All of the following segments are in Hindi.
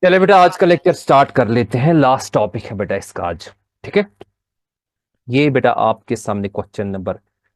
चले बेटा, आज का लेक्चर स्टार्ट कर लेते हैं। लास्ट टॉपिक है बेटा इसका आज। ठीक है, ये बेटा आपके सामने क्वेश्चन नंबर,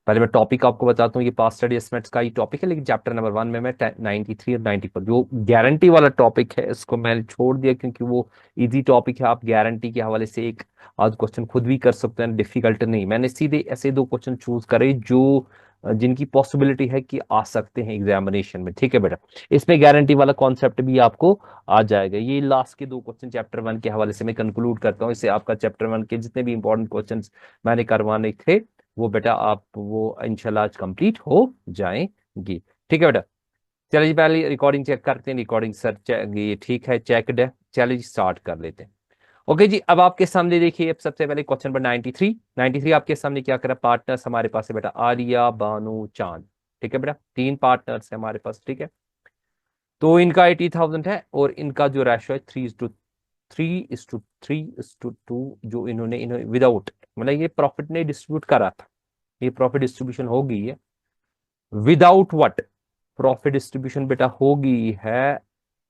पहले मैं टॉपिक आपको बताता हूँ। ये पास्ट स्टडी एस्टिमेट्स का ही टॉपिक है, लेकिन चैप्टर नंबर 1 में मैं 93 और 94 जो गारंटी वाला टॉपिक है इसको मैंने छोड़ दिया, क्योंकि वो इजी टॉपिक है। आप गारंटी के हवाले से एक आध क्वेश्चन खुद भी कर सकते हैं, डिफिकल्ट नहीं। मैंने सीधे ऐसे दो क्वेश्चन चूज करे जो जिनकी पॉसिबिलिटी है कि आ सकते हैं एग्जामिनेशन में। ठीक है बेटा, इसमें गारंटी वाला कॉन्सेप्ट भी आपको आ जाएगा। ये लास्ट के दो क्वेश्चन चैप्टर 1 के हवाले से मैं कंक्लूड करता हूँ। इससे आपका चैप्टर 1 के जितने भी इंपॉर्टेंट क्वेश्चन मैंने करवाने थे वो बेटा आप वो इंशाल्लाह आज कंप्लीट हो जाएंगी। ठीक है बेटा, चलिए जी पहले रिकॉर्डिंग चेक करते हैं। रिकॉर्डिंग सर ये ठीक है, चेकड है। चलिए जी स्टार्ट कर लेते हैं। ओके जी, अब आपके सामने देखिए, अब सबसे पहले क्वेश्चन नंबर 93 आपके सामने क्या करा। पार्टनर्स हमारे पास है बेटा आर्या, बानू, चांद। ठीक है बेटा, तीन पार्टनर्स है हमारे पास। ठीक है, तो इनका 80,000 है और इनका जो रेशो है 3:3:3:2 जो इन्होंने विदाउट, मतलब ये प्रॉफिट ने डिस्ट्रीब्यूट करा था। ये प्रॉफिट डिस्ट्रीब्यूशन हो गई है विदाउट व्हाट। प्रॉफिट डिस्ट्रीब्यूशन बेटा हो गई है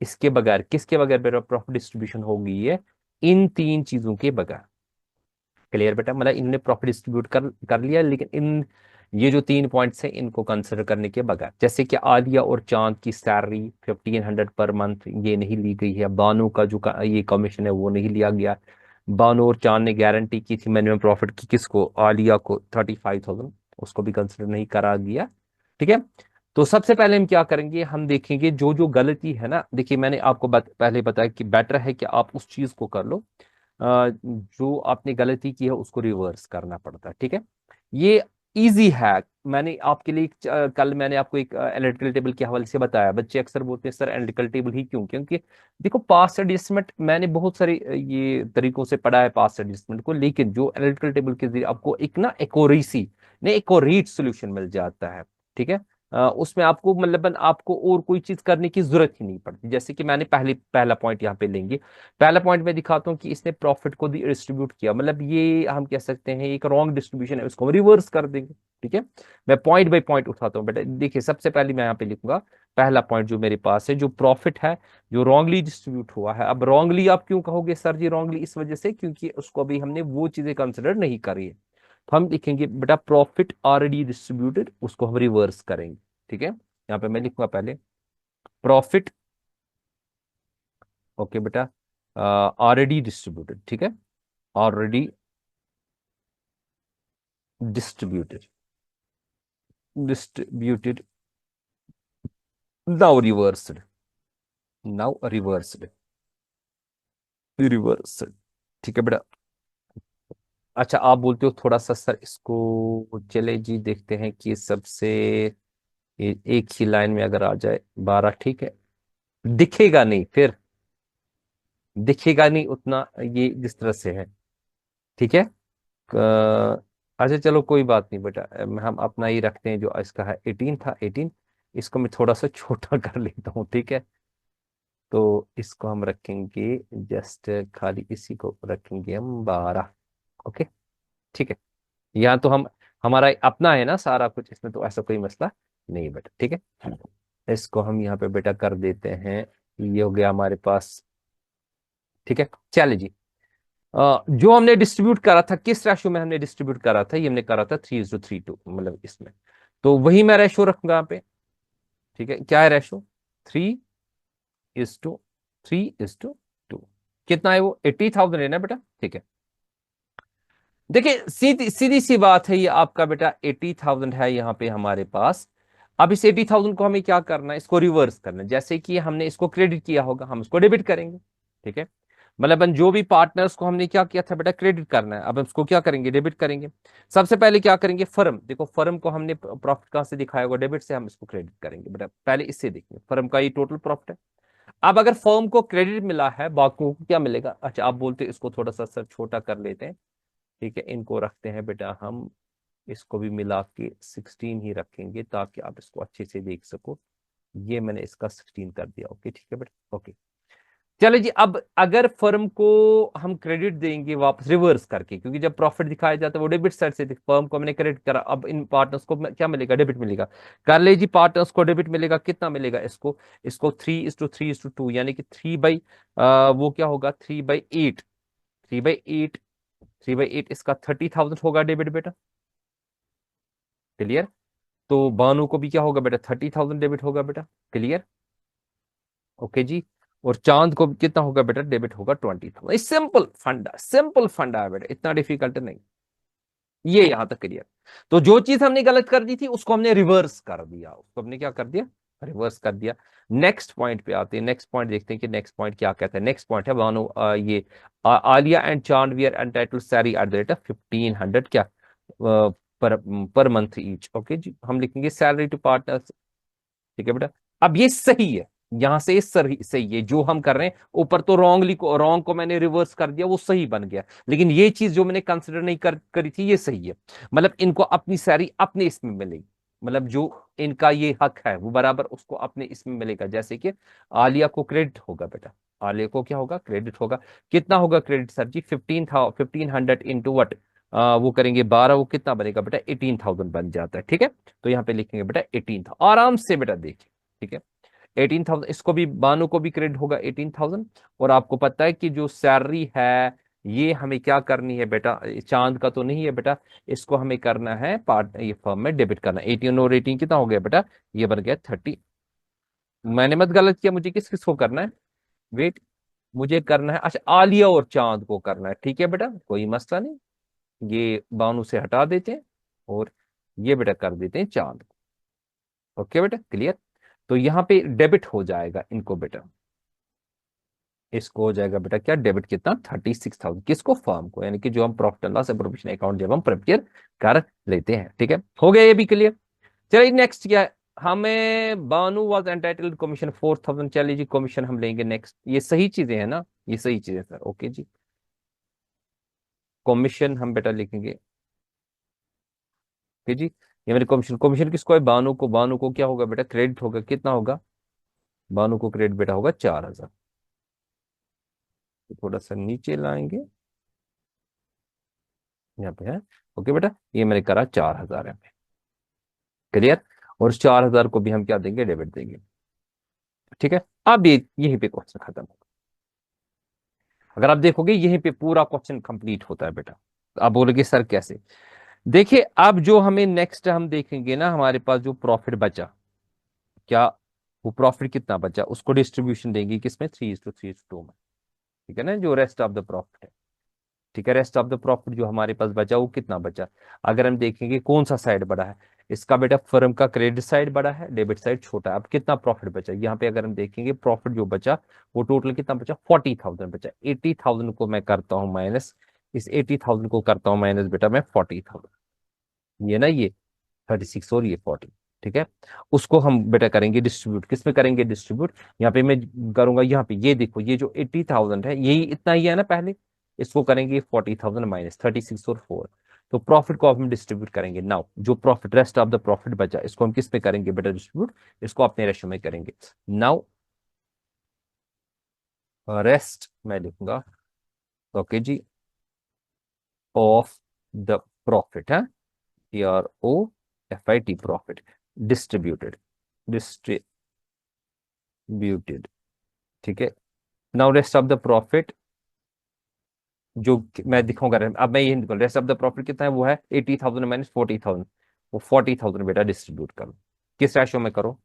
इसके बगैर। किसके बगैर बेटा प्रॉफिट डिस्ट्रीब्यूशन हो गई है? इन तीन चीजों के बगैर। क्लियर बेटा, मतलब इन्होंने प्रॉफिट डिस्ट्रीब्यूट कर लिया, लेकिन इन ये जो तीन पॉइंट्स हैं इनको कंसिडर करने के बगैर। जैसे कि आलिया और चांद की सैलरी 1500 पर मंथ ये नहीं ली गई है। बानो का जो ये कमीशन है वो नहीं लिया गया। बानो और चांद ने गारंटी की थी मिनिमम प्रॉफिट की, किसको? आलिया को 35,000, उसको भी कंसिडर नहीं करा गया। ठीक है, तो सबसे पहले हम क्या करेंगे, हम देखेंगे जो जो गलती है ना। देखिए मैंने आपको पहले बताया कि बेटर है कि आप उस चीज को कर लो जो आपने गलती की है उसको रिवर्स करना पड़ता है। ठीक है, ये इजी है। मैंने आपके लिए कल मैंने आपको एक एनालिटिकल टेबल के हवाले से बताया। बच्चे अक्सर बोलते हैं सर एनालिटिकल टेबल ही क्यों? क्योंकि देखो पास्ट एडजस्टमेंट मैंने बहुत सारे ये तरीकों से पढ़ा है पास्ट एडजस्टमेंट को, लेकिन जो एनालिटिकल टेबल के जरिए आपको एक ना एक्यूरेसी ने एक्यूरेट सोल्यूशन मिल जाता है। ठीक है, उसमें आपको मतलब आपको और कोई चीज करने की जरूरत ही नहीं पड़ती। जैसे कि मैंने पहला पॉइंट यहाँ पे लेंगे। पहला पॉइंट मैं दिखाता हूँ कि इसने प्रॉफिट को डिस्ट्रीब्यूट किया, मतलब ये हम कह सकते हैं एक रॉन्ग डिस्ट्रीब्यूशन है, उसको हम रिवर्स कर देंगे। ठीक है, मैं पॉइंट बाय पॉइंट उठाता हूँ बेटा। देखिए सबसे पहले मैं यहाँ पे लिखूंगा पहला पॉइंट जो मेरे पास है, जो प्रॉफिट है जो रॉन्गली डिस्ट्रीब्यूट हुआ है। अब रॉन्गली आप क्यों कहोगे सर जी? रॉन्गली इस वजह से क्योंकि उसको अभी हमने वो चीजें कंसिडर नहीं करी है। तो हम लिखेंगे बेटा प्रॉफिट ऑलरेडी डिस्ट्रीब्यूटेड, उसको हम रिवर्स करेंगे। ठीक है, यहाँ पे मैं लिखूंगा पहले प्रॉफिट, ओके बेटा, ऑलरेडी डिस्ट्रीब्यूटेड। ठीक है, already distributed, distributed, now reversed, now reversed, reversed. ठीक है बेटा, अच्छा आप बोलते हो थोड़ा सा सर इसको, चले जी देखते हैं कि सबसे एक ही लाइन में अगर आ जाए 12। ठीक है, दिखेगा नहीं फिर, दिखेगा नहीं उतना ये जिस तरह से है। ठीक है, अच्छा चलो कोई बात नहीं बेटा, हम अपना ही रखते हैं जो इसका है 18 था 18। इसको मैं थोड़ा सा छोटा कर लेता हूँ। ठीक है, तो इसको हम रखेंगे जस्ट, खाली इसी को रखेंगे हम 12। ओके, ठीक है, यहाँ तो हम हमारा अपना है ना सारा कुछ, इसमें तो ऐसा कोई मसला नहीं बेटा। ठीक है, इसको हम यहाँ पे बेटा कर देते हैं। ये हो गया हमारे पास। ठीक है, चलिए जी, जो हमने डिस्ट्रीब्यूट करा था, किस रेशो में हमने डिस्ट्रीब्यूट करा था? ये हमने करा था 3:3:2, मतलब इसमें। तो वही मैं रेशो रखूंगा यहाँ पे। ठीक है, क्या है रेशो? 3:3:2। कितना है वो? 80,000 है ना बेटा। ठीक है, देखिए सीधी सीधी सी बात है, ये आपका बेटा 80,000 है यहाँ पे हमारे पास। अब इस 80,000 को हमें क्या करना है? इसको रिवर्स करना है। जैसे कि हमने इसको क्रेडिट किया होगा, हम इसको डेबिट करेंगे। ठीक है, मतलब जो भी पार्टनर्स को हमने क्या किया था बेटा, क्रेडिट करना है, अब हम इसको क्या करेंगे? डेबिट करेंगे। सबसे पहले क्या करेंगे? फर्म, देखो फर्म को हमने प्रॉफिट कहां से दिखाया होगा? डेबिट से। हम इसको क्रेडिट करेंगे बेटा, पहले इससे देखेंगे फर्म का ये टोटल प्रॉफिट है। अब अगर फर्म को क्रेडिट मिला है, बाकियों को क्या मिलेगा? अच्छा आप बोलते हैं इसको थोड़ा सा सर छोटा कर लेते हैं। ठीक है, इनको रखते हैं बेटा हम, इसको भी मिला के 16 ही रखेंगे ताकि आप इसको अच्छे से देख सको। ये मैंने इसका 16 कर दिया। ओके ठीक है बेटा, ओके। चले जी, अब अगर फर्म को हम क्रेडिट देंगे वापस रिवर्स करके, क्योंकि जब प्रॉफिट दिखाया जाता है वो डेबिट साइड से, फर्म को हमने क्रेडिट करा, अब इन पार्टनर्स को क्या मिलेगा, डेबिट मिलेगा। कर ले जी, पार्टनर्स को डेबिट मिलेगा, कितना मिलेगा इसको, इसको 3:3:2, यानी कि 3 बाई वो क्या होगा, 3/8, 3/8, 3/8 इसका 30,000 होगा डेबिट बेटा। क्लियर। तो बानू को भी क्या होगा बेटा, 30,000 डेबिट होगा बेटा। क्लियर। ओके जी। और चांद को कितना होगा बेटा, डेबिट होगा 20,000। सिंपल फंडा, सिंपल फंडा है बेटा, इतना डिफिकल्ट नहीं। ये यहां तक क्लियर। तो जो चीज हमने गलत कर दी थी उसको हमने रिवर्स कर दिया, उसको हमने क्या कर दिया, रिवर्स कर दिया। नेक्स्ट पॉइंट पे आते हैं, नेक्स्ट पॉइंट देखते हैं कि नेक्स्ट पॉइंट क्या कहता है। नेक्स्ट पॉइंट है बानो ये Alia and Chand we are entitled salary at the rate of 1500 क्या पर पर मंथ ईच। ओके जी, हम लिखेंगे सैलरी टू पार्टनर्स। ठीक है बेटा। अब ये सही है, यहां से सही सही है जो हम कर रहे हैं। ऊपर तो रॉन्ग को मैंने रिवर्स कर दिया, वो सही बन गया। लेकिन ये चीज जो मैंने कंसिडर नहीं करी थी, ये सही है। मतलब इनको अपनी सैलरी अपने इसमें मिलेगी, मतलब जो इनका ये हक है वो बराबर उसको अपने इसमें मिलेगा। जैसे कि आलिया को क्रेडिट होगा बेटा, आलिया को क्या होगा, क्रेडिट होगा। कितना होगा credit sir ji, 1500 into what, वो करेंगे 12, वो कितना बनेगा बेटा, 18,000 बन जाता है। ठीक है। तो यहाँ पे लिखेंगे बेटा 18,000, आराम से बेटा देखिए। ठीक है। 18,000 इसको भी, बानो को भी क्रेडिट होगा 18,000। और आपको पता है कि जो सैलरी है ये हमें क्या करनी है बेटा, चांद का तो नहीं है बेटा, इसको हमें करना है पार्ट, ये फर्म में डेबिट करना है। 18 और 18 कितना हो गया बेटा, ये बन गया 30। मैंने मत गलत किया, मुझे किस किस को करना है, वेट, मुझे करना है, अच्छा आलिया और चांद को करना है। ठीक है बेटा, कोई मसला नहीं। ये बानू से हटा देते हैं और ये बेटा कर देते हैं चांद को। ओके बेटा, क्लियर। तो यहाँ पे डेबिट हो जाएगा इनको बेटा, इसको हो जाएगा बेटा क्या, डेबिट कितना, 36,000, किसको, फर्म को, यानी कि जो हम profit and loss provision account जब हम प्रिपेयर कर लेते हैं। ठीक है, हो गया ये भी क्लियर। चलिए नेक्स्ट क्या है, हमें बानू वाज एंटाइटल्ड कमीशन 4,000। चलिए जी, कमीशन हम लेंगे नेक्स्ट, ये सही चीजें हैं ना, ये सही चीजें सर। ओके जी, कमीशन हम बेटा लिखेंगे। ओके जी, ये मेरे कमीशन, कमीशन किसको है, बानू को, बानू को क्या होगा बेटा, क्रेडिट होगा, कितना होगा, बानू को क्रेडिट बेटा होगा 4,000। तो थोड़ा सा नीचे लाएंगे, यहाँ पे है। ओके बेटा, ये मैंने करा 4,000 है, क्लियर। और 4,000 को भी हम क्या देंगे, डेबिट देंगे। ठीक है। अब ये यहीं पे क्वेश्चन खत्म होगा। अगर आप देखोगे यहीं पे पूरा क्वेश्चन कंप्लीट होता है बेटा। आप बोलोगे सर कैसे, देखिए अब जो हमें नेक्स्ट हम देखेंगे ना, हमारे पास जो प्रॉफिट बचा, क्या वो प्रॉफिट कितना बचा, उसको डिस्ट्रीब्यूशन देंगे किसमें, 3:3:2 में। ठीक है ना, जो रेस्ट ऑफ द प्रॉफिट है। ठीक है, रेस्ट ऑफ द प्रॉफिट जो हमारे पास बचा वो कितना बचा। अगर हम देखेंगे कौन सा साइड बड़ा है, इसका बेटा फर्म का क्रेडिट साइड बड़ा है, डेबिट साइड छोटा है। अब कितना प्रॉफिट बचा, यहाँ पे अगर हम देखेंगे प्रॉफिट जो बचा वो टोटल कितना बचा, 40,000 बचा। 80,000 को मैं करता हूँ माइनस, इस 80,000 को करता हूँ माइनस बेटा मैं 40,000, ये ना ये 36 और ये 40। ठीक है। उसको हम बेटा करेंगे डिस्ट्रीब्यूट, किस में करेंगे डिस्ट्रीब्यूट, यहाँ पे मैं करूंगा, यहाँ पे ये देखो, ये जो 80,000 है यही इतना ही है ना पहले, इसको करेंगे 40,000 माइनस 36 और 4। तो प्रॉफिट को अब हम डिस्ट्रीब्यूट करेंगे। नाउ जो profit, rest of the profit बचा, इसको हम किस पे करेंगे बेटा डिस्ट्रीब्यूट, इसको अपने रेशो में करेंगे। नाउ रेस्ट मैं लिखूंगा, ओके जी, ऑफ द प्रॉफिट है, PROFIT, प्रॉफिट डिस्ट्रीब्यूटेड, डिस्ट्रीब्यूटेड। ठीक है। Now rest of the profit जो मैं दिखाऊंगा, अब मैं ये निकल, रेस्ट ऑफ द प्रॉफिट कितना है, वो है 80,000 माइनस 40,000। वो 40,000 बेटा डिस्ट्रीब्यूट करो, किस रेशो में करो,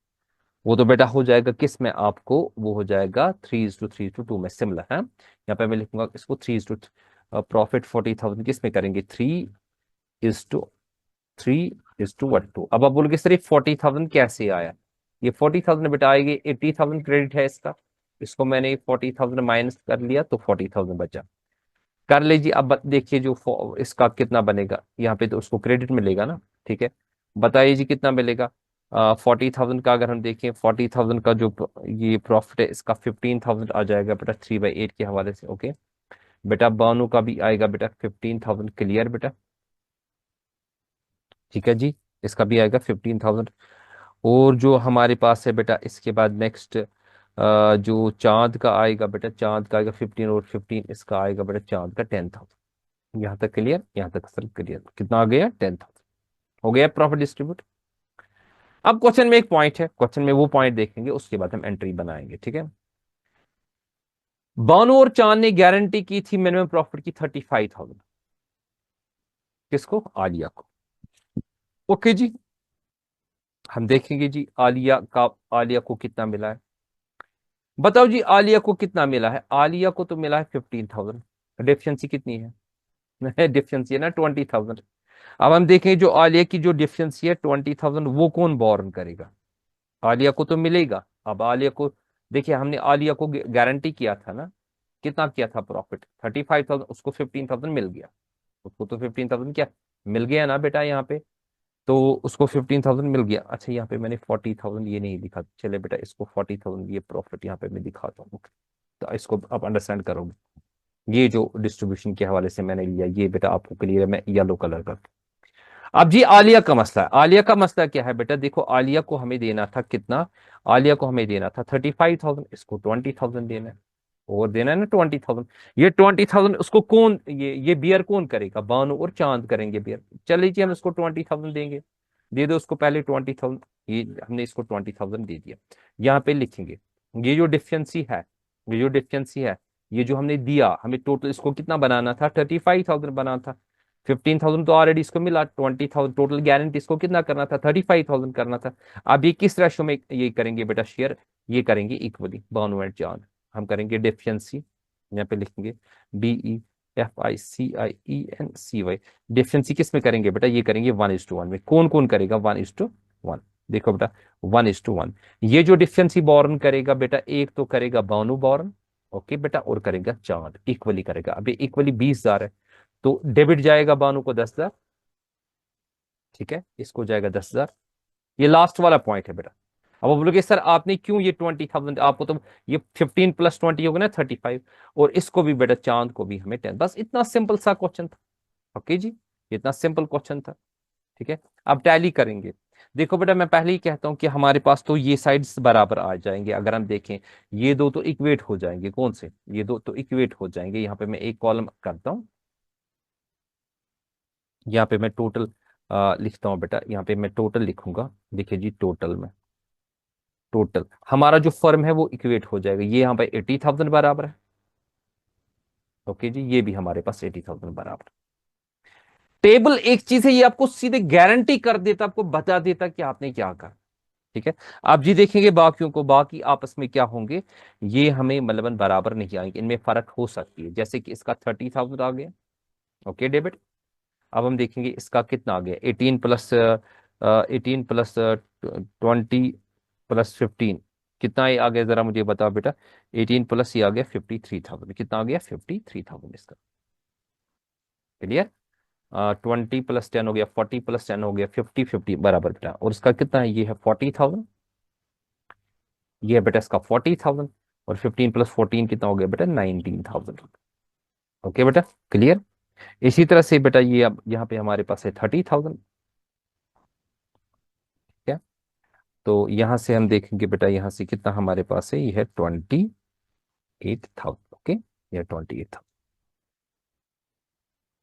वो तो बेटा हो जाएगा किस में आपको, वो हो जाएगा 3:3:2 में, सिमिलर है। यहाँ पे मैं लिखूंगा इसको 3:, प्रॉफिट 40,000 किस में करेंगे, 3:3:2। अब आप बोलोगे सर ये 40,000 कैसे आया, ये 40,000 बेटा आएगी, 80,000 क्रेडिट है इसका, इसको मैंने 40,000 माइनस कर लिया तो 40,000 बचा। कर लीजिए, अब देखिए जो इसका कितना बनेगा, यहाँ पे तो उसको क्रेडिट मिलेगा ना। ठीक है, बताइए जी कितना मिलेगा। 40,000 का अगर हम देखें, 40,000 का जो ये प्रॉफिट है इसका 15,000 आ जाएगा बेटा 3/8 के हवाले से। ओके बेटा, बानू का भी आएगा बेटा 15,000, क्लियर बेटा। ठीक है जी, इसका भी आएगा 15,000। और जो हमारे पास है बेटा इसके बाद नेक्स्ट जो चांद का आएगा बेटा, चांद का आएगा 15 और 15 इसका आएगा बेटा चांद का 10,000। यहाँ तक क्लियर, यहाँ तक सर क्लियर, कितना आ गया 10,000। हो गया प्रॉफिट डिस्ट्रीब्यूट। अब क्वेश्चन में एक पॉइंट है, क्वेश्चन में वो पॉइंट देखेंगे, उसके बाद हम एंट्री बनाएंगे, ठीक है। बानू और चांद ने गारंटी की थी मिनिमम प्रॉफिट की 35,000। किसको? आलिया को। ओके जी, हम देखेंगे जी आलिया को कितना मिला है। बताओ जी आलिया को कितना मिला है। आलिया को तो मिला है 15,000। डिफिशियंसी कितनी है? डिफिशियंसी है ना 20,000। अब हम देखें जो आलिया की जो डिफिशियंसी है 20,000, वो कौन बोरन करेगा? आलिया को तो मिलेगा। अब आलिया को देखिए, हमने आलिया को गारंटी किया था ना, कितना किया था प्रॉफिट 35,000, उसको 15,000 मिल गया। उसको तो 15,000 क्या मिल गया ना बेटा यहाँ पे, तो उसको 15,000 मिल गया। अच्छा यहाँ पे मैंने 40,000 ये नहीं लिखा, चले बेटा इसको 40,000 ये प्रॉफिट यहाँ पे मैं दिखाता हूँ, तो इसको आप अंडरस्टैंड करोगे। ये जो डिस्ट्रीब्यूशन के हवाले से मैंने लिया, ये बेटा आपको क्लियर है, मैं येलो कलर का। अब जी आलिया का मसला है। आलिया का मसला क्या है बेटा, देखो आलिया को हमें देना था कितना, आलिया को हमें देना था 35,000, इसको 20,000 देना है, और देना है ना 20,000। ये 20,000 उसको कौन, ये बियर कौन करेगा? बानू और चांद करेंगे बियर। चलिए जी हम इसको 20,000 देंगे, दे दो उसको पहले 20,000। ये हमने इसको 20,000 दे दिया। यहाँ पे लिखेंगे ये जो डिफिशियंसी है, ये जो डिफिशियंसी है, ये जो हमने दिया, हमें टोटल इसको कितना बनाना था, 35,000 बनाना था। 15,000 तो ऑलरेडी इसको मिला, 20,000 टोटल गारंटी इसको कितना करना था, 35,000 करना था। अब ये किस रेशो में ये करेंगे बेटा शेयर, ये करेंगे इक्वली बानू एंड चांद। हम करेंगे डिफिशियंसी, यहाँ पे लिखेंगे DEFICIENCY। डिफिशियंसी किस में करेंगे बेटा, ये करेंगे 1:1 में। कौन कौन करेगा 1:1? देखो बेटा 1:1। ये जो डिफिशियंसी बोरन करेगा बेटा, एक तो करेगा बानू बोरन, ओके बेटा, और करेगा चांद, इक्वली करेगा। अभी इक्वली 20,000 है, तो डेबिट जाएगा बानू को 10,000, ठीक है, इसको जाएगा 10,000। ये लास्ट वाला पॉइंट है बेटा। अब आप बोलोगे सर आपने क्यों ये 20,000, आपको तो ये 15 + 20 होगा ना 35, और इसको भी बेटा चांद को भी हमें 10, बस इतना सिंपल सा क्वेश्चन था। ओके जी, इतना सिंपल क्वेश्चन था, ठीक है। अब टैली करेंगे। देखो बेटा मैं पहले ही कहता हूं कि हमारे पास तो ये साइड्स बराबर आ जाएंगे, अगर हम देखें ये दो तो इक्वेट हो जाएंगे। कौन से? ये दो तो इक्वेट हो जाएंगे। यहाँ पे मैं एक कॉलम करता हूँ, यहाँ पे मैं टोटल लिखता हूँ बेटा, यहाँ पे मैं टोटल लिखूंगा। देखिए जी टोटल में, टोटल हमारा जो फर्म है वो इक्वेट हो जाएगा। ये यहाँ पे 80,000 बराबर है, ओके जी, ये भी हमारे पास 80,000 बराबर। टेबल एक चीज है, ये आपको सीधे गारंटी कर देता, आपको बता देता कि आपने क्या कहा, ठीक है। आप जी देखेंगे बाकियों को, बाकी आपस में क्या होंगे, ये हमें मतलब बराबर नहीं आएंगे, इनमें फर्क हो सकती है। जैसे कि इसका 30,000 आ गया, ओके डेबिट। अब हम देखेंगे इसका कितना आ गया, 18 + 20 + 15 कितना ये आ गया, जरा मुझे बताओ बेटा। 18 प्लस ये आ गया 53,000, कितना आ गया 53,000 इसका। क्लियर? 20 + 10 हो गया, 40 + 10 हो गया, 50 बराबर बेटा। और इसका कितना है, ये है 40,000, ये है बेटा इसका 40,000, और 15 + 14 कितना हो गया बेटा 19,000। ओके बेटा, क्लियर? इसी तरह से बेटा ये अब यहाँ पे हमारे पास है 30,000, तो यहां से हम देखेंगे बेटा, यहां से कितना हमारे पास है, ये है 28,000। ओके, ये 28,000।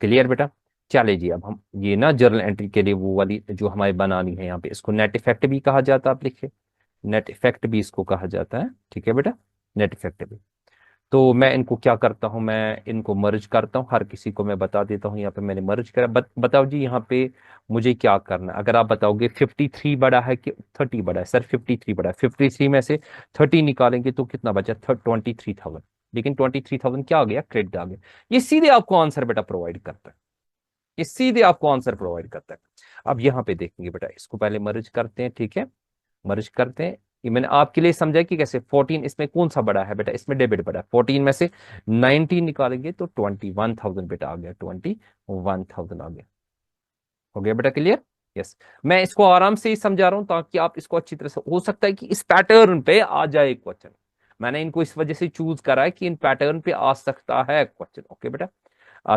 क्लियर बेटा? चले जी, अब हम ये ना जर्नल एंट्री के लिए वो वाली जो हमारी बनानी है, यहाँ पे इसको नेट इफेक्ट भी कहा जाता है, आप लिखे नेट इफेक्ट भी इसको कहा जाता है, ठीक है बेटा, नेट इफेक्ट भी। तो मैं इनको क्या करता हूं, मैं इनको मर्ज करता हूं, हर किसी को मैं बता देता हूं। यहाँ पे मैंने मर्ज करा। बताओ जी यहाँ पे मुझे क्या करना है। अगर आप बताओगे 53 बड़ा है कि 30 बड़ा है, सर 53 बड़ा है, 53 में से 30 निकालेंगे तो कितना बचा, 23,000। लेकिन 23,000 क्या आ गया, क्रेडिट आ गया। ये सीधे आपको आंसर बेटा प्रोवाइड करता है, ये सीधे आपको आंसर प्रोवाइड करता है। अब यहाँ पे देखेंगे बेटा, इसको पहले मर्ज करते हैं, ठीक है, मर्ज करते हैं। ये मैंने आपके लिए समझा कि कैसे। 14 इसमें कौन सा बड़ा है बेटा, इसमें डेबिट बड़ा है। 14 में से 19 निकालेंगे तो 21,000 बेटा आ गया, 21,000 आ गया। हो गया बेटा क्लियर? यस। मैं इसको आराम से ही समझा रहा हूं ताकि आप इसको अच्छी तरह से, हो सकता है कि इस पैटर्न पे आ जाए क्वेश्चन। मैंने इनको इस वजह से चूज करा है कि इन पैटर्न पे आ सकता है क्वेश्चन। ओके बेटा,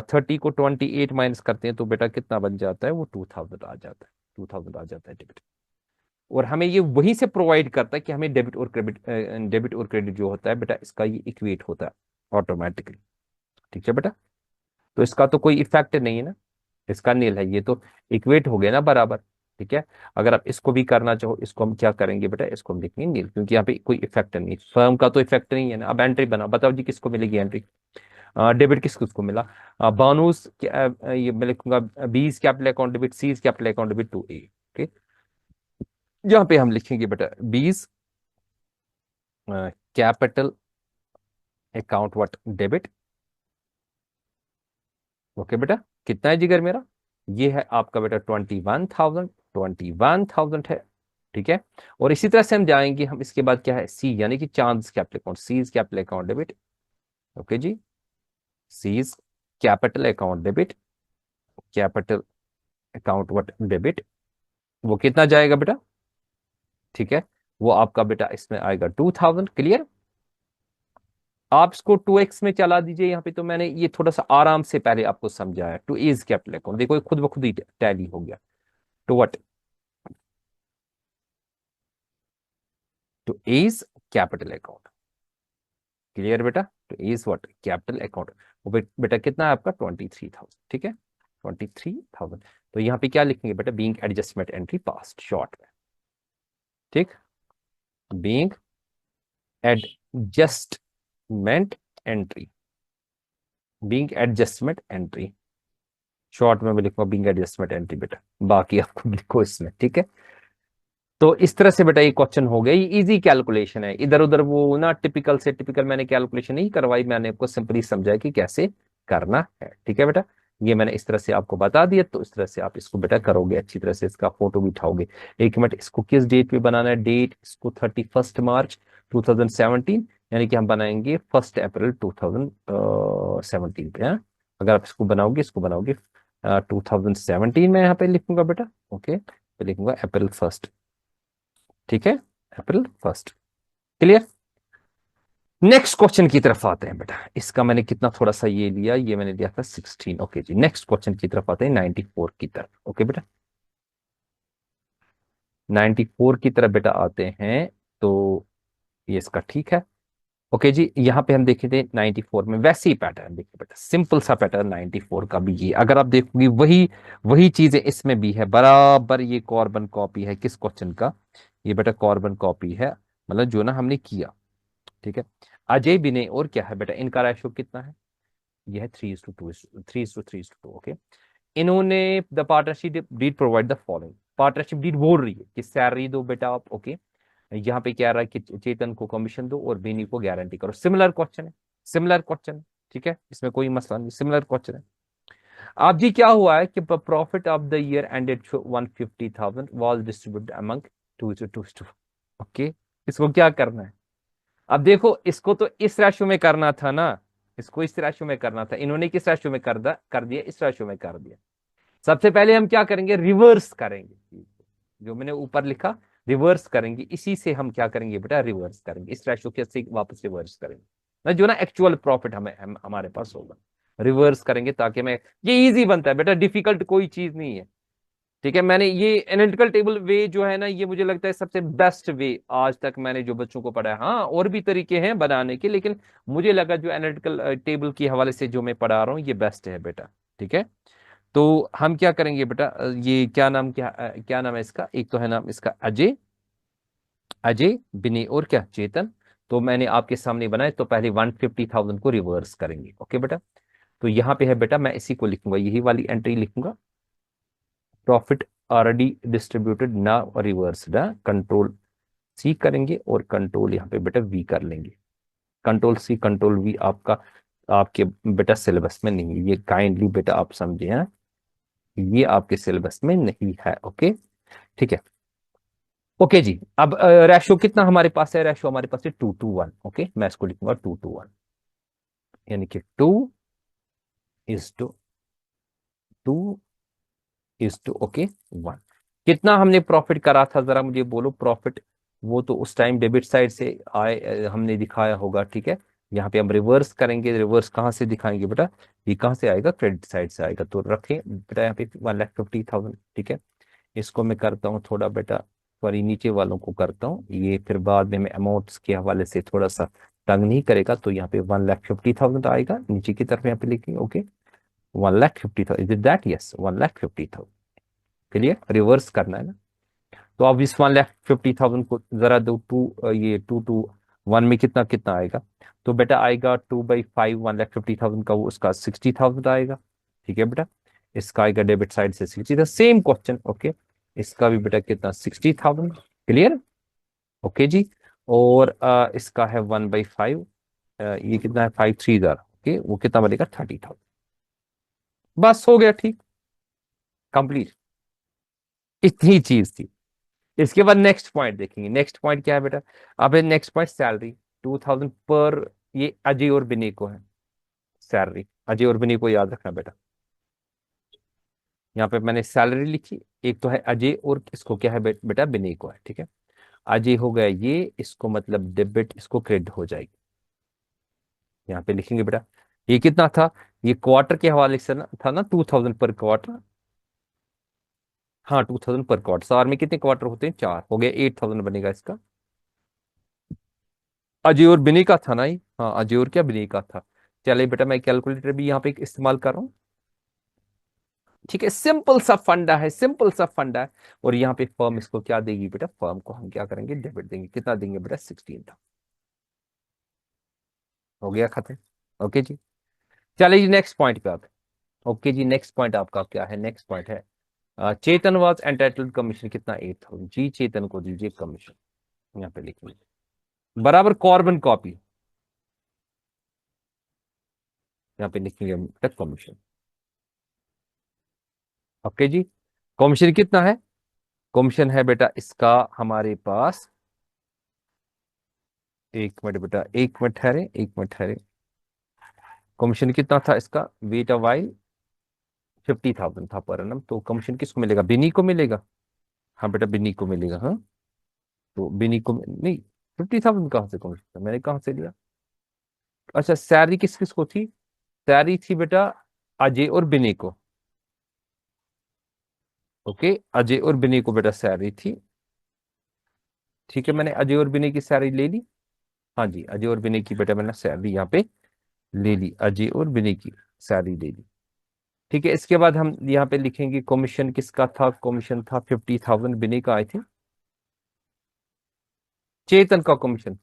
30 को 28 माइनस करते हैं तो बेटा कितना बन जाता है, वो 2,000 आ जाता है, 2,000 आ जाता है डेबिट। और हमें ये वहीं से प्रोवाइड करता है कि हमें डेबिट और क्रेडिट जो होता है बेटा इसका ये इक्वेट होता है ऑटोमेटिकली। ठीक है बेटा, तो इसका तो कोई इफेक्ट नहीं है ना, इसका नील है, ये तो इक्वेट हो गया ना बराबर। ठीक है, अगर आप इसको भी करना चाहो, इसको हम क्या करेंगे बेटा, इसको हम लिखेंगे नील, क्योंकि यहाँ पे कोई इफेक्ट नहीं, फर्म का तो इफेक्ट नहीं है ना। अब एंट्री बना, बताओ जी किसको मिलेगी एंट्री, डेबिट किसको किसको मिला, बानूस ये मैं लिखूंगा B's capital account debit, C's capital account debit to A. Okay, यहाँ पे हम लिखेंगे बेटा B's capital account what debit. Okay बेटा, कितना है जिगर मेरा, ये है आपका बेटा 21,000, 21,000 है। ठीक है, और इसी तरह से हम जाएंगे, हम इसके बाद क्या है सी, यानी कि Chand capital account, C's capital account debit. Okay जी, C's capital account debit, capital account what debit, वो कितना जाएगा बेटा, ठीक है, वो आपका बेटा इसमें आएगा 2,000। क्लियर, आप इसको 2x में चला दीजिए, यहाँ पे तो मैंने ये थोड़ा सा आराम से पहले आपको समझाया, टू इज कैपिटल अकाउंट, देखो ये खुद ब खुद ही टैली हो गया, to what, to is capital account. Clear बेटा, to is what capital account, वो बेटा कितना है आपका 23,000। ठीक है, 23,000, तो यहाँ पे क्या लिखेंगे बेटा, being adjustment entry past short में। ठीक, being adjustment entry, being adjustment entry short में मैं लिखूंगा बीइंग एडजस्टमेंट एंट्री बेटा, बाकी आपको लिखो इसमें। ठीक है, तो इस तरह से बेटा ये क्वेश्चन हो गया, ये इजी कैलकुलेशन है, इधर उधर वो ना टिपिकल से टिपिकल मैंने कैलकुलेशन नहीं करवाई, मैंने आपको सिंपली समझाया कि कैसे करना है। ठीक है बेटा, ये मैंने इस तरह से आपको बता दिया, तो इस तरह से आप इसको बेटा करोगे अच्छी तरह से, इसका फोटो भी उठाओगे। एक मिनट, इसको किस डेट पे बनाना है, डेट इसको 31 मार्च 2017, यानी कि हम बनाएंगे 1 अप्रैल 2017 पे। हाँ, अगर आप इसको बनाओगे, इसको बनाओगे 2017 में यहाँ पे लिखूंगा बेटा। ओके, तो लिखूंगा April 1। ठीक है, April 1। क्लियर, नेक्स्ट क्वेश्चन की तरफ आते हैं बेटा, इसका मैंने कितना थोड़ा सा ये लिया, ये मैंने लिया था 16। ओके जी, नेक्स्ट क्वेश्चन की तरफ आते हैं 94 की तरफ। ओके बेटा, 94 की तरफ बेटा आते हैं, तो ये इसका ठीक है। ओके जी, यहाँ पे हम देखे थे 94 में वैसे ही पैटर्न, देखिए बेटा सिंपल सा पैटर्न 94 का भी, ये अगर आप देखोगे वही वही चीजें इसमें भी है बराबर, ये कॉर्बन कॉपी है किस क्वेश्चन का, ये बेटा कॉर्बन कॉपी है, मतलब जो ना हमने किया। ठीक है, अजय विनय और क्या है बेटा, इनका रेशो कितना है, ये है 3:2, 3:3:2। ओके, इन्होंने the partnership deed provide the following, partnership deed बोल रही है कि सैलरी दो बेटा आप। ओके, यहाँ पे क्या रहा है कि चेतन को कमीशन दो और बेनी को गारंटी करो, सिमिलर क्वेश्चन है, सिमिलर क्वेश्चन है। ठीक है, इसमें कोई मसला नहीं, सिमिलर क्वेश्चन है। आप जी क्या हुआ है कि profit of the year ended 150,000 was distributed among two. Okay, इसको क्या करना है, अब देखो इसको तो इस रेशो में करना था ना, इसको इस रेशो में करना था, इन्होंने किस रेशो में कर दिया, इस रेशो में कर दिया। सबसे पहले हम क्या करेंगे, रिवर्स करेंगे, जो मैंने ऊपर लिखा रिवर्स करेंगे, इसी से हम क्या करेंगे बेटा, रिवर्स करेंगे, इस रेशो के से वापस रिवर्स करेंगे ना, जो ना एक्चुअल प्रॉफिट हमारे पास होगा, रिवर्स करेंगे ताकि मैं, ये इजी बनता है बेटा, डिफिकल्ट कोई चीज नहीं है। ठीक है, मैंने ये एनालिटिकल टेबल वे जो है ना, ये मुझे लगता है सबसे बेस्ट वे आज तक मैंने जो बच्चों को पढ़ाया, हाँ और भी तरीके हैं बनाने के, लेकिन मुझे लगा जो एनालिटिकल टेबल के हवाले से जो मैं पढ़ा रहा हूँ ये बेस्ट है बेटा। ठीक है, तो हम क्या करेंगे बेटा, ये क्या नाम, क्या नाम है इसका, एक तो है नाम इसका अजय, अजय विनय और क्या चेतन, तो मैंने आपके सामने बनाए, तो पहले 150,000 को रिवर्स करेंगे। ओके बेटा, तो यहाँ पे है बेटा, मैं इसी को लिखूंगा, यही वाली एंट्री लिखूंगा, प्रॉफिट ऑलरेडी डिस्ट्रीब्यूटेड ना रिवर्स ना, कंट्रोल सी करेंगे और कंट्रोल यहाँ पे बेटा वी कर लेंगे, कंट्रोल सी कंट्रोल वी आपका आपके बेटा सिलेबस में नहीं है, ये काइंडली बेटा आप समझे हैं, ये आपके सिलेबस में नहीं है। ओके, ठीक है, ओके जी, अब रेशो कितना हमारे पास है, रेशो हमारे पास है 2:1। ओके, मैं इसको लिखूंगा 2:1, यानी कि 2:1। ओके, 1, कितना हमने प्रॉफिट करा था, जरा मुझे बोलो प्रॉफिट, वो तो उस टाइम डेबिट साइड से आए हमने दिखाया होगा। ठीक है, यहाँ पे हम रिवर्स करेंगे, रिवर्स कहाँ से दिखाएंगे बेटा, ये कहाँ से आएगा, क्रेडिट साइड से आएगा, तो रखें बेटा यहाँ पे 1,50,000। ठीक है, इसको मैं करता हूँ थोड़ा बेटा सॉरी नीचे वालों को करता हूँ, ये फिर बाद में मैं अमाउंट्स के हवाले से थोड़ा सा तंग नहीं करेगा। तो यहाँ पे 1,50,000 आएगा, नीचे की तरफ यहाँ पे लिखेंगे। Okay, 1,50,000, is it that? Yes, 1,50,000। Clear? Reverse करना है ना। तो अब इस 1,50,000 को जरा दो टू, ये 2 to 1 में कितना कितना आएगा? तो बेटा आएगा 2/5, 1,50,000 का वो उसका 60,000 आएगा। ठीक है बेटा, इसका आएगा डेबिट साइड से 60, सेम क्वेश्चन। ओके, इसका भी बेटा कितना? 60,000। क्लियर? ओके जी। और इसका है 1/5, ये कितना है? 5 3 हजार। ओके, वो कितना बनेगा? 30,000। बस हो गया, ठीक, कंप्लीट। इतनी चीज थी। इसके बाद नेक्स्ट पॉइंट देखेंगे। नेक्स्ट पॉइंट क्या है बेटा? अब नेक्स्ट पॉइंट सैलरी 2,000 पर, ये अजय और विनय को है सैलरी। अजय और विनय को याद रखना बेटा। यहाँ पे मैंने सैलरी लिखी, एक तो है अजय और इसको क्या है बेटा? विनय को है। ठीक है, अजय हो गया ये, इसको मतलब डेबिट, इसको क्रेडिट हो जाएगी। यहाँ पे लिखेंगे बेटा, ये कितना था? ये क्वार्टर के हवाले से ना था ना, 2,000 पर क्वार्टर। हाँ, 2,000 पर क्वार्टर। सार में कितने क्वार्टर होते हैं? 4, हो गया 8,000 बनेगा इसका। अजय और विनय का था ना ये? हाँ, अजय और क्या, विनय का था। चलिए बेटा, मैं कैलकुलेटर भी यहाँ पे इस्तेमाल कर रहा हूँ। ठीक है, सिंपल सा फंडा है, सिंपल सा फंडा है। और यहाँ पे फर्म इसको क्या देगी बेटा? फर्म को हम क्या करेंगे? डेबिट देंगे। कितना देंगे बेटा? 16 था। हो गया खत्म। ओके जी, चलिए जी नेक्स्ट पॉइंट पे आप। ओके जी, नेक्स्ट पॉइंट आपका क्या है? नेक्स्ट पॉइंट है चेतन वाज एंटाइटल्ड कमीशन कितना? 8,000 जी। चेतन को दीजिए कमीशन, यहाँ पे लिखेंगे बराबर कॉर्बन कॉपी, यहाँ पे लिखेंगे कमीशन। ओके जी, कमीशन कितना है? कमीशन है बेटा इसका हमारे पास, एक मिनट बेटा, एक मिनट ठहरे, एक मिनट ठहरे। कमीशन कितना था इसका? वेट अ वाइल 50,000 था पर एनम। तो कमीशन किसको मिलेगा? बिनी को मिलेगा। हाँ बेटा, बिनी को मिलेगा। हाँ, तो बिनी को नहीं, 50,000 कहाँ से कमीशन था? मैंने कहाँ से लिया? अच्छा, सैलरी किस किस को थी? सैलरी थी बेटा अजय और बिनी को। ओके, अजय और बिनी को बेटा सैलरी थी। ठीक है, मैंने अजय और बिनी की सैलरी ले ली। हाँ जी, अजय और बिनी की बेटा मैंने सैलरी यहाँ पे ले ली, अजय और बिनी की सैलरी ले ली। ठीक है, इसके बाद हम यहाँ पे लिखेंगे कमीशन किसका था? कमीशन था 50,000 बिनी का, आई थिंक चेतन का कमीशन।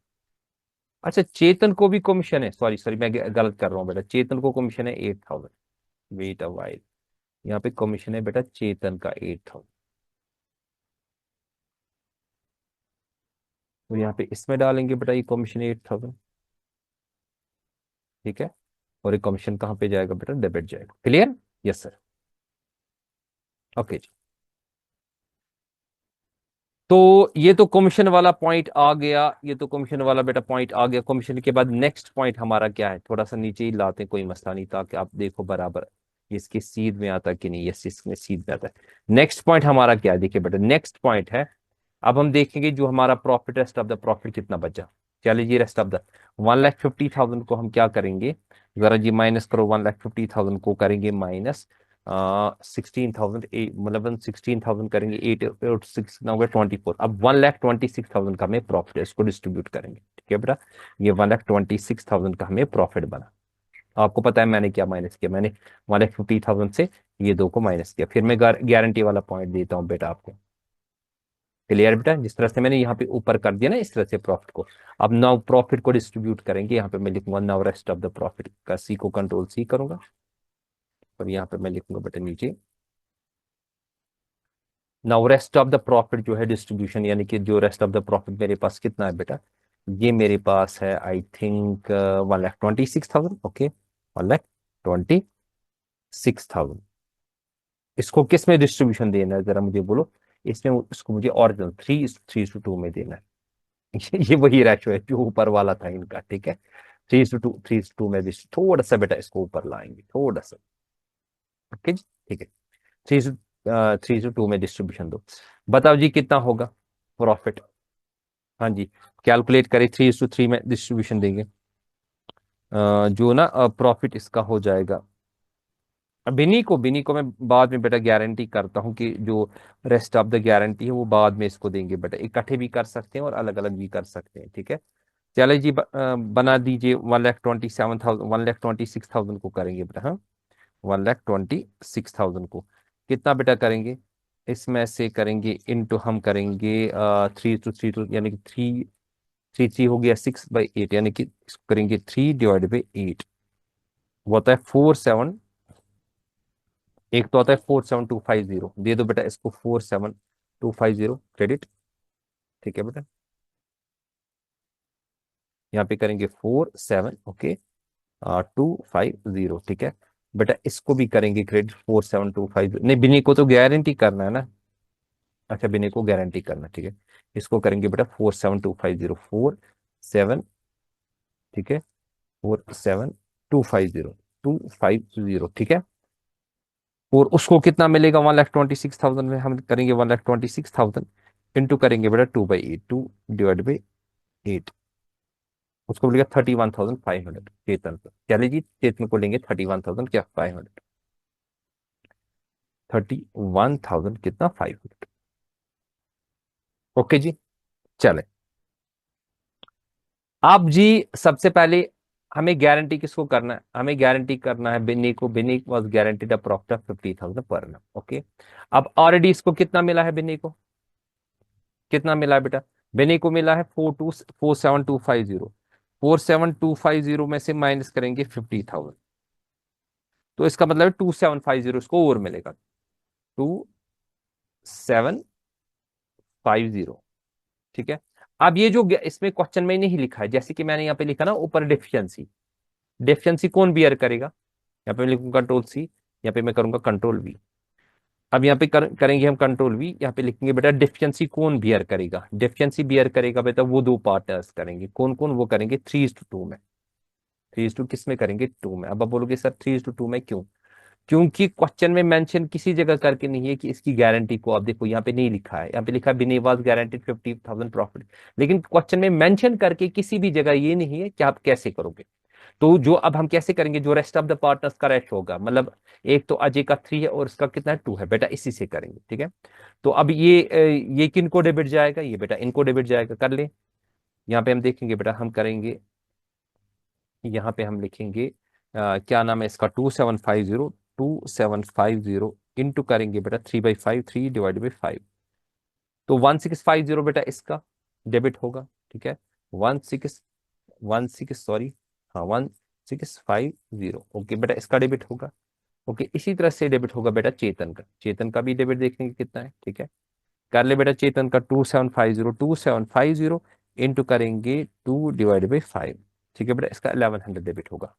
अच्छा, चेतन को भी कमीशन है, सॉरी सॉरी, मैं गलत कर रहा हूँ बेटा, चेतन को कमीशन है 8,000। वेट अ वाइल, यहाँ पे कमीशन है बेटा चेतन का 8,000। तो यहाँ पे इसमें डालेंगे बेटा ये कमीशन 8,000। ठीक है, और ये कमीशन कहाँ पे जाएगा बेटा? डेबिट जाएगा। क्लियर? Yes sir. ओके जी, तो ये तो कमीशन वाला पॉइंट आ गया, ये तो कमीशन वाला बेटा पॉइंट आ गया। कमीशन के बाद नेक्स्ट पॉइंट हमारा क्या है? थोड़ा सा नीचे ही लाते हैं, कोई मसला नहीं, ताकि आप देखो बराबर ये इसके सीध में आता है कि नहीं। यस, इसमें सीध में आता है। नेक्स्ट पॉइंट हमारा क्या है? देखिए बेटा, नेक्स्ट पॉइंट है, अब हम देखेंगे जो हमारा profit, rest of the profit कितना बचा। चलिए जी, रेस्ट ऑफ द 1,50,000 को हम क्या करेंगे? जरा जी माइनस करो, 1,50,000 को करेंगे माइनस 16,000, मतलब 16,000 करेंगे, 8 6 ना हो गया 24। अब 1,26,000 का हमें प्रॉफिट है, इसको डिस्ट्रीब्यूट करेंगे। ठीक है बेटा, ये 1,26,000 का हमें प्रॉफिट बना। आपको पता है मैंने क्या माइनस किया? मैंने 1,50,000 से ये दो को माइनस किया। फिर मैं गारंटी वाला पॉइंट देता हूँ बेटा आपको। क्लियर बेटा? जिस तरह से मैंने यहाँ पे ऊपर कर दिया ना, इस तरह से प्रॉफिट को, अब नाउ प्रॉफिट को डिस्ट्रीब्यूट करेंगे। यहाँ पे मैं लिखूंगा now rest of the profit का, सी को कंट्रोल सी करूंगा, और यहाँ पे मैं लिखूंगा बेटा नीचे now rest of the profit जो है डिस्ट्रीब्यूशन, यानी कि जो रेस्ट ऑफ द प्रॉफिट मेरे पास कितना है बेटा? ये मेरे पास है आई थिंक 1,26,000। ओके, 1,26,000। इसको किस में डिस्ट्रीब्यूशन देना है जरा मुझे बोलो? इसमें इसको मुझे ऑरिजिनल 3:2 में देना है। ये वही रेशो है जो ऊपर वाला था इनका। ठीक है, 3:2 में भी थोड़ा सा बेटा इसको ऊपर लाएंगे, थोड़ा सा। ओके जी, ठीक है, 3:2 में डिस्ट्रीब्यूशन दो। बताओ जी कितना होगा प्रॉफिट? हाँ जी, कैलकुलेट करें, 3:3 में डिस्ट्रीब्यूशन देंगे। जो ना प्रॉफिट इसका हो जाएगा बिनी को मैं बाद में बेटा गारंटी करता हूँ कि जो रेस्ट ऑफ द गारंटी है वो बाद में इसको देंगे बेटा, इकट्ठे भी कर सकते हैं और अलग अलग भी कर सकते हैं, ठीक है। चले जी, बना दीजिए 1,27,000, 1,26,000 को करेंगे बेटा, हाँ 1,26,000 को कितना बेटा करेंगे, इसमें से करेंगे इंटू हम करेंगे 3 to 3 यानी कि 3 हो गया 6/8, यानी कि इसको करेंगे 3/8, वो होता है 47, एक तो आता है 47250, दे दो बेटा इसको 47250 क्रेडिट, ठीक है बेटा। यहाँ पे करेंगे 47, ओके 250, ठीक है बेटा। इसको भी करेंगे क्रेडिट 47250, नहीं बिनी को तो गारंटी करना है ना, अच्छा बिनी को गारंटी करना है, ठीक है। इसको करेंगे बेटा 47250, ठीक है 47250, ठीक है। और उसको कितना मिलेगा 1,26,000 में, हम करेंगे 1,26,000 इंटू करेंगे बेटा 2/8, 2/8, उसको मिलेगा 31,500 चेतन को। चलिए जी, चेतन को लेंगे 31,000 क्या 500, 31,000 कितना 500, ओके जी। चले, अब जी सबसे पहले हमें गारंटी किसको करना है, हमें गारंटी करना है बिन्नी को, Binny was guaranteed a profit of 50,000 per annum, okay. अब ऑलरेडी इसको कितना मिला है बिन्नी को, कितना मिला है बेटा, बिन्नी को मिला है 4,7,250, 4,7,250 में से माइनस करेंगे 50,000, तो इसका मतलब है 2,750 इसको और मिलेगा, 2,750, ठीक है। अब ये जो इसमें क्वेश्चन में नहीं लिखा है, जैसे कि मैंने यहाँ पे लिखा ना ऊपर डेफिशिएंसी, डेफिशिएंसी कौन बियर करेगा, यहाँ पे मैं लिखूंगा कंट्रोल सी, यहाँ पे मैं करूंगा कंट्रोल वी। अब यहाँ पे करेंगे हम कंट्रोल वी, यहाँ पे लिखेंगे बेटा डेफिशिएंसी कौन बियर करेगा, डेफिशिएंसी बियर करेगा बेटा वो दो पार्टनर्स करेंगे, कौन कौन, वो करेंगे 3:2 में, 3:2 किस में करेंगे 2 में। अब आप बोलोगे सर 3:2 में क्यों, क्योंकि क्वेश्चन में मेंशन किसी जगह करके नहीं है कि इसकी गारंटी को, आप देखो यहाँ पे नहीं लिखा है, यहाँ पे लिखा है बिनेवाज गारंटीड 50,000 प्रॉफिट, लेकिन क्वेश्चन में मेंशन करके किसी भी जगह ये नहीं है कि आप कैसे करोगे। तो जो अब हम कैसे करेंगे, जो रेस्ट ऑफ द पार्टनर्स का रेश होगा, मतलब एक तो अजय का 3 है और इसका कितना है 2 है बेटा, इसी से करेंगे, ठीक है। तो अब ये किन को डेबिट जाएगा, ये बेटा इनको डेबिट जाएगा, कर ले। यहाँ पे हम देखेंगे बेटा, हम करेंगे यहाँ पे हम लिखेंगे क्या नाम है इसका 2,750 इंटू करेंगे बेटा 3/5, 3/5, तो 1,650 बेटा इसका डेबिट होगा, ठीक है। 16 सॉरी, हाँ 1,650, ओके बेटा इसका डेबिट होगा, ओके। इसी तरह से डेबिट होगा बेटा चेतन का, चेतन का भी डेबिट देखेंगे कितना है, ठीक है। कर ले बेटा चेतन का 2,750 इंटू करेंगे 2/5, ठीक है बेटा, इसका 1,100 डेबिट होगा,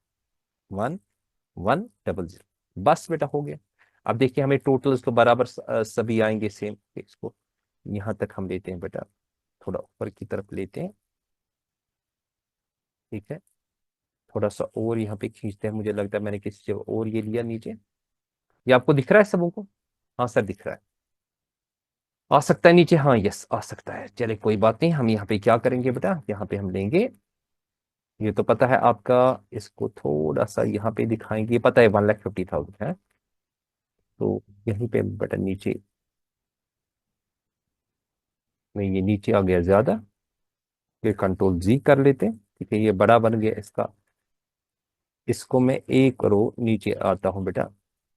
1,100, बस बेटा हो गया। अब देखिए हमें टोटल्स तो बराबर सभी आएंगे सेम, इसको यहां तक हम लेते हैं बेटा, थोड़ा ऊपर की तरफ लेते हैं, ठीक है। थोड़ा सा और यहाँ पे खींचते हैं, मुझे लगता है मैंने किसी जगह और ये लिया नीचे, ये आपको दिख रहा है सबों को, हाँ सर दिख रहा है, आ सकता है नीचे, हाँ यस आ सकता है, चले कोई बात नहीं। हम यहाँ पे क्या करेंगे बेटा, यहाँ पे हम लेंगे, ये तो पता है आपका, इसको थोड़ा सा यहाँ पे दिखाएंगे, ये पता है 1,50,000 है, तो यहीं पे बेटा नीचे, नहीं ये नीचे आ गया ज्यादा, ये कंट्रोल जी कर लेते हैं, ठीक है, ये बड़ा बन गया इसका, इसको मैं एक रो नीचे आता हूँ बेटा,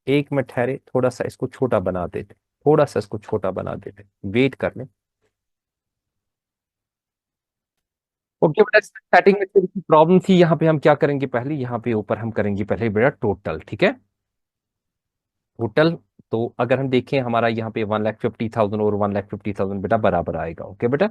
एक में ठहरे, थोड़ा सा इसको छोटा बना देते, थोड़ा सा इसको छोटा बना देते, वेट कर ले, ओके बेटा। स्टार्टिंग में थोड़ी प्रॉब्लम थी, यहाँ पे हम क्या करेंगे पहले, यहाँ पे ऊपर हम करेंगे पहले बेटा टोटल, ठीक है, टोटल। तो अगर हम देखें हमारा यहाँ पे 1,50,000 और 1,50,000 बेटा बराबर आएगा, ओके बेटा,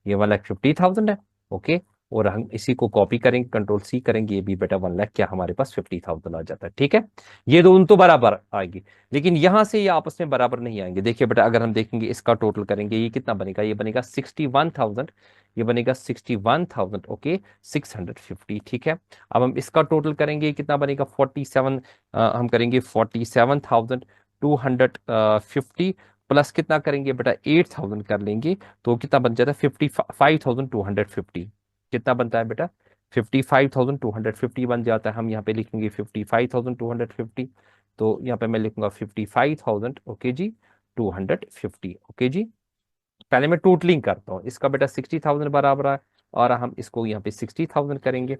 ये 1,50,000 है, ओके। और हम इसी को कॉपी करेंगे, कंट्रोल सी करेंगे, ये भी बेटा 1,00,000 क्या हमारे पास 50,000 आ जाता है, ठीक है। ये दोनों तो बराबर आएगी, लेकिन यहां से ये आपस में बराबर नहीं आएंगे। देखिए बेटा अगर हम देखेंगे इसका टोटल करेंगे, ये कितना बनेगा, ये बनेगा 61,000, ये बनेगा 61,000, ओके 650, ठीक है। अब हम इसका टोटल करेंगे, ये कितना बनेगा 47, हम करेंगे 47,250 प्लस कितना करेंगे बेटा 8,000 कर लेंगे, तो कितना बन जाता है 55,250, कितना बनता है बेटा 55,250 बन जाता है। हम यहाँ पे लिखेंगे 55,250, तो यहाँ पे मैं लिखूंगा 55,000, ओके जी, 250, ओके जी। पहले मैं टोटलिंग करता हूँ, इसका बेटा 60,000 बराबर है, और हम इसको यहाँ पे 60,000 करेंगे,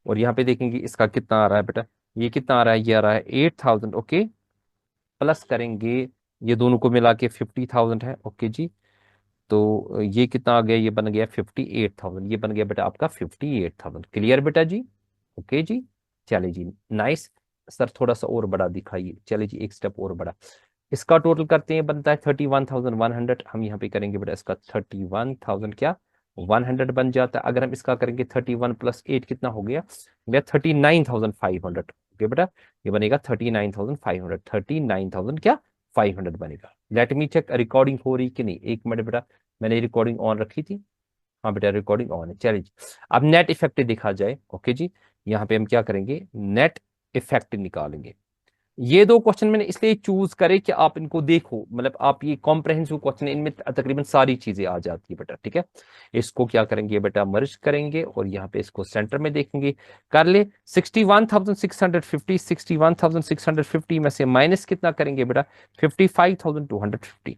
और यहाँ पे देखेंगे इसका कितना आ रहा है बेटा, ये कितना आ रहा है, ये आ रहा है 8,000, ओके। प्लस करेंगे, ये दोनों को मिला के 50,000 है, ओके जी। तो ये कितना आ गया, ये बन गया 58,000, ये बन गया बेटा आपका 58,000। क्लियर बेटा जी, ओके जी। चलिए जी, नाइस। सर थोड़ा सा और बड़ा दिखाइए, चलिए जी एक स्टेप और बड़ा। इसका टोटल करते हैं, बनता है 31,100। हम यहाँ पे करेंगे बेटा इसका 31,000 क्या 100 बन जाता है। अगर हम इसका करेंगे 31 प्लस 8 कितना हो गया, 39,500, ओके बेटा। ये बनेगा 39,500, 39,000 क्या 500 बनेगा। लेट मी चेक रिकॉर्डिंग हो रही कि नहीं, एक मिनट बेटा, मैंने रिकॉर्डिंग ऑन रखी थी, हाँ बेटा रिकॉर्डिंग ऑन है। चलिए जी, अब नेट इफेक्ट देखा जाए, ओके जी। यहाँ पे हम क्या करेंगे, नेट इफेक्ट निकालेंगे। ये दो क्वेश्चन मैंने इसलिए चूज करे कि आप इनको देखो, मतलब आप ये कॉम्प्रहेंसिव क्वेश्चन, इनमें तकरीबन सारी चीजें आ जाती है बेटा, ठीक है। इसको क्या करेंगे बेटा, मर्ज करेंगे, और यहाँ पे इसको सेंटर में देखेंगे। कर ले 61,650, 61,650 में से माइनस कितना करेंगे बेटा, 55,250,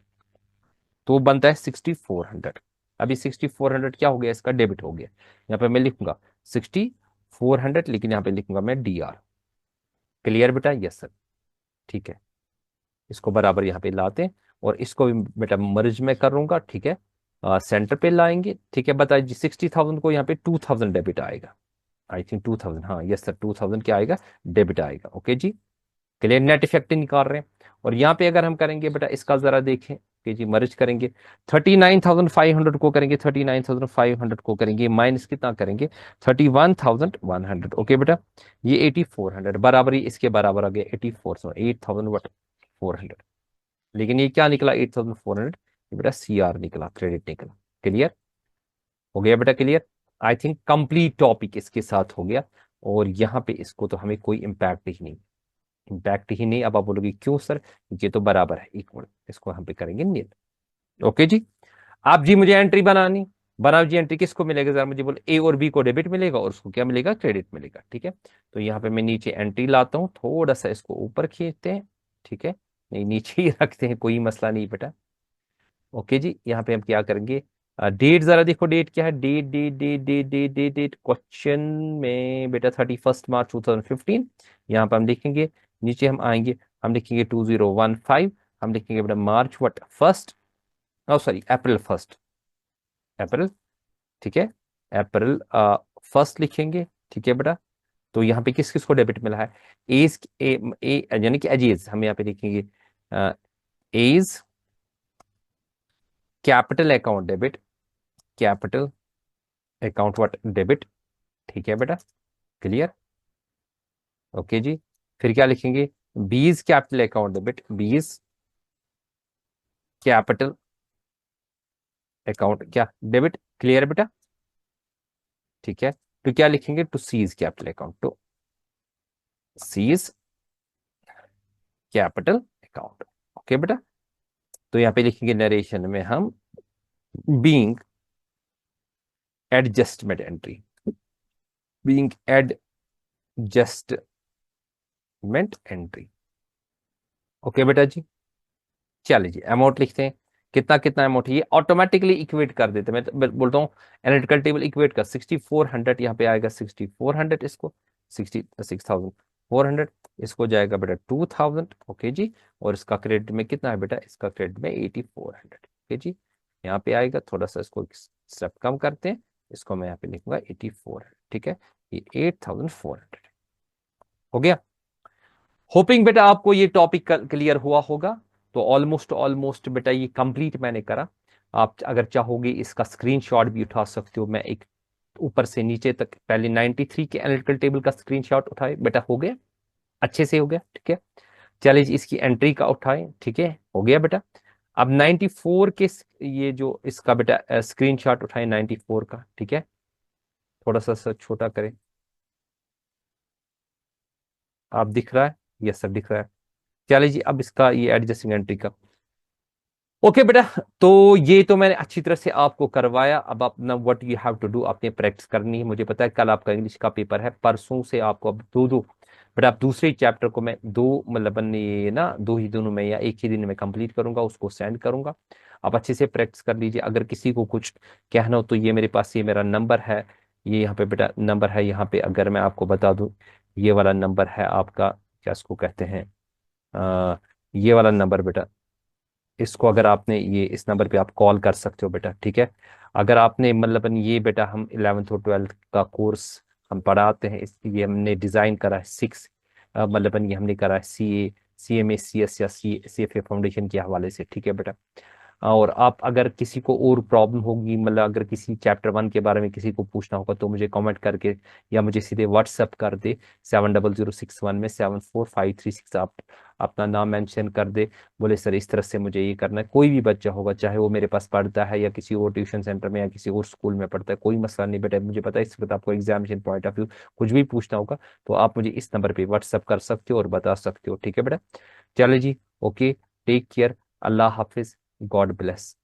तो बनता है 6,400। अभी 6,400 क्या हो गया, इसका डेबिट हो गया। यहाँ पे मैं लिखूंगा 6,400, लेकिन यहाँ पे लिखूंगा मैं DR। क्लियर बेटा, यस सर, ठीक है। इसको बराबर यहाँ पे लाते हैं, और इसको भी बेटा मर्ज में करूंगा, ठीक है। सेंटर पे लाएंगे, ठीक है। बताइए जी, 60,000 को यहाँ पे 2,000 डेबिट आएगा, आई थिंक 2,000, हाँ यस सर, 2,000 क्या आएगा, डेबिट आएगा, ओके जी। क्लियर, नेट इफेक्ट निकाल रहे हैं। और यहाँ पे अगर हम करेंगे बेटा, इसका जरा देखें कि जी मर्ज करेंगे, 39,500 को करेंगे, 39,500 को करेंगे माइनस कितना करेंगे, 31,100, ओके बेटा। ये 8,400 बराबर ही इसके बराबर आ गया, 8,400, लेकिन ये क्या निकला 8,400, ये बेटा CR निकला, क्रेडिट निकला। क्लियर हो गया बेटा, clear. I think complete topic इसके साथ हो गया, और यहाँ पे इसको तो हमें कोई इम्पैक्ट ही नहीं, इम्पैक्ट ही नहीं। अब आप बोलोगे क्यों सर, ये तो बराबर है इक्वल, इसको हम पे करेंगे नील, ओके जी। आप जी मुझे एंट्री बनानी, बनाओ जी एंट्री। किसको मिलेगा जरा मुझे बोलो, A और B को डेबिट मिलेगा, और उसको क्या मिलेगा, क्रेडिट मिलेगा, ठीक है। तो यहाँ पे मैं नीचे एंट्री लाता हूँ, थोड़ा सा इसको ऊपर खींचते हैं, ठीक है, नहीं नीचे ही रखते हैं, कोई मसला नहीं बेटा, ओके जी। यहाँ पे हम क्या करेंगे, डेट जरा देखो, डेट क्या है, date date date date date date date question में बेटा 31 मार्च 2015। यहाँ पे हम लिखेंगे, नीचे हम आएंगे, हम लिखेंगे 2015, हम लिखेंगे बेटा मार्च वट फर्स्ट, ओ सॉरी अप्रैल 1, अप्रैल, ठीक है, अप्रैल फर्स्ट लिखेंगे, ठीक है बेटा। तो यहाँ पे किस किस को डेबिट मिला है, एज यानी कि एजेज, हम यहाँ पे लिखेंगे as capital account debit, capital account what debit, ठीक है बेटा, क्लियर, ओके जी। फिर क्या लिखेंगे, B's capital account debit, B's capital account क्या डेबिट, क्लियर बेटा, ठीक है। तो क्या लिखेंगे, to C's capital account, to C's capital account, okay बेटा। तो यहाँ पे लिखेंगे नरेशन में हम being adjustment entry, being adjustment entry, okay बेटा जी। चलिए जी अमाउंट लिखते हैं, कितना कितना अमाउंट है, ये ऑटोमेटिकली इक्वेट कर देते हैं। मैं बोलता हूँ एनालिटिकल टेबल इक्वेट कर, 6,400 यहाँ पे आएगा, 6,400 इसको, 66,400 इसको जाएगा बेटा 2,000, ओके जी। और इसका क्रेडिट में कितना है बेटा, इसका क्रेडिट में 8,400, ओके जी। यहाँ पे आएगा, थोड़ा सा इसको स्टेप कम करते हैं, इसको मैं यहाँ पे लिखूंगा 8,400, ठीक है। ये 8,400 हो गया। होपिंग बेटा आपको ये टॉपिक क्लियर हुआ होगा। तो ऑलमोस्ट ऑलमोस्ट बेटा ये कंप्लीट मैंने करा। आप अगर चाहोगे इसका स्क्रीनशॉट भी उठा सकते हो, मैं एक ऊपर से नीचे तक पहले 93 के एनालिटिकल टेबल का स्क्रीनशॉट उठाए, बेटा हो गया, अच्छे से हो गया, ठीक है। चलिए जी इसकी एंट्री का उठाए, ठीक है, हो गया बेटा। अब 94 के ये जो इसका बेटा स्क्रीनशॉट उठाए 94 का, ठीक है, थोड़ा सा छोटा करें, आप दिख रहा है, यस सर दिख रहा है। चलिए जी अब इसका ये एडजस्टिंग एंट्री का, ओके बेटा। तो ये तो मैंने अच्छी तरह से आपको करवाया। अब अपना what you have to do, आपने प्रैक्टिस करनी है। मुझे पता है कल आपका इंग्लिश का पेपर है, परसों से आपको अब दो दो बट आप दूसरे चैप्टर को मैं दो मतलब ये ना 2 ही दिनों में या एक ही दिन में कंप्लीट करूंगा, उसको सेंड करूंगा। आप अच्छे से प्रैक्टिस कर लीजिए। अगर किसी को कुछ कहना हो तो ये मेरे पास, ये मेरा नंबर है, ये यहाँ पे बेटा नंबर है। यहाँ पे अगर मैं आपको बता दूं, ये वाला नंबर है आपका, क्या इसको कहते हैं, ये वाला नंबर बेटा, इसको अगर आपने ये इस नंबर पे आप कॉल कर सकते हो बेटा, ठीक है। अगर आपने मतलब ये बेटा, हम 11th और 12th का कोर्स हम पढ़ाते हैं, ये हमने डिज़ाइन करा है 6, मतलब ये हमने करा है CA CS या CFA फाउंडेशन के हवाले से, ठीक है बेटा। और आप अगर किसी को और प्रॉब्लम होगी, मतलब अगर किसी चैप्टर 1 के बारे में किसी को पूछना होगा तो मुझे कमेंट करके या मुझे सीधे व्हाट्सअप कर दे। 7006 1 में 74536 आप अपना नाम मेंशन कर दे, बोले सर इस तरह से मुझे ये करना है। कोई भी बच्चा होगा, चाहे वो मेरे पास पढ़ता है या किसी और ट्यूशन सेंटर में या किसी और स्कूल में पढ़ता है, कोई मसला नहीं बेटा। मुझे पता है इस वक्त आपको एग्जामिनेशन पॉइंट ऑफ व्यू कुछ भी पूछना होगा तो आप मुझे इस नंबर पे व्हाट्सअप कर सकते हो और बता सकते हो, ठीक है बेटा। चलो जी, ओके, टेक केयर, अल्लाह हाफिज, गॉड ब्लेस।